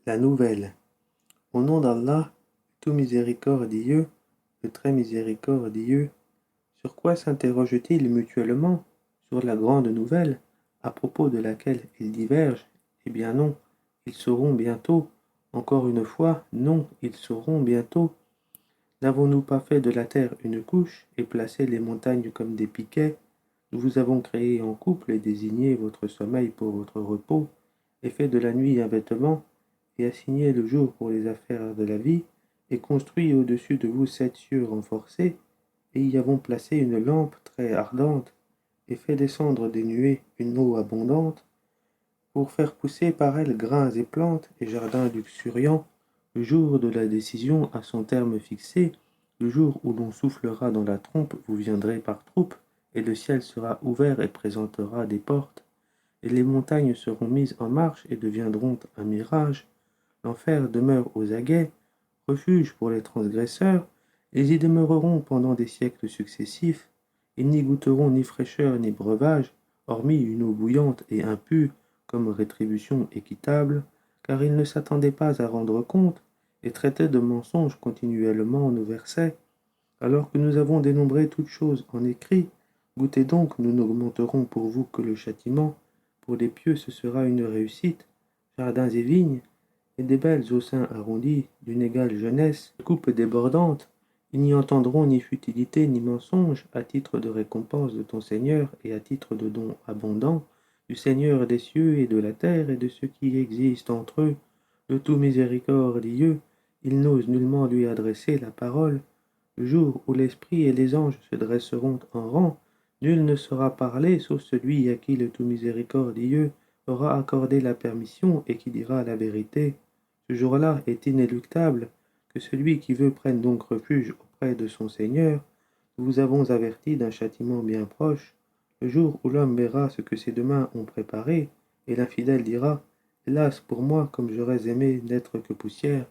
La nouvelle. Au nom d'Allah, tout miséricordieux, le très miséricordieux, sur quoi s'interrogent-ils mutuellement? Sur la grande nouvelle, à propos de laquelle ils divergent? Eh bien non, ils sauront bientôt. Encore une fois, non, ils sauront bientôt. N'avons-nous pas fait de la terre une couche, et placé les montagnes comme des piquets? Nous vous avons créé en couple et désigné votre sommeil pour votre repos, et fait de la nuit un vêtement, et assigné le jour pour les affaires de la vie, et construit au-dessus de vous 7 cieux renforcés, et y avons placé une lampe très ardente, et fait descendre des nuées une eau abondante, pour faire pousser par elle grains et plantes et jardins luxuriants, le jour de la décision à son terme fixé, le jour où l'on soufflera dans la trompe, vous viendrez par troupes, et le ciel sera ouvert et présentera des portes, et les montagnes seront mises en marche et deviendront un mirage, l'enfer demeure aux aguets, refuge pour les transgresseurs, ils y demeureront pendant des siècles successifs, ils n'y goûteront ni fraîcheur ni breuvage, hormis une eau bouillante et impure comme rétribution équitable, car ils ne s'attendaient pas à rendre compte, et traitaient de mensonges continuellement nos versets. Alors que nous avons dénombré toutes choses en écrit, goûtez donc, nous n'augmenterons pour vous que le châtiment, pour les pieux ce sera une réussite, jardins et vignes, et des belles aux seins arrondis, d'une égale jeunesse, coupes débordantes, ils n'y entendront ni futilité ni mensonge, à titre de récompense de ton Seigneur et à titre de don abondant, du Seigneur des cieux et de la terre et de ce qui existe entre eux, le tout miséricordieux, ils n'osent nullement lui adresser la parole. Le jour où l'esprit et les anges se dresseront en rang, nul ne saura parler sauf celui à qui le tout miséricordieux aura accordé la permission et qui dira la vérité. Ce jour-là est inéluctable, que celui qui veut prenne donc refuge auprès de son Seigneur. Nous vous avons averti d'un châtiment bien proche, le jour où l'homme verra ce que ses deux mains ont préparé, et l'infidèle dira, hélas pour moi, comme j'aurais aimé n'être que poussière.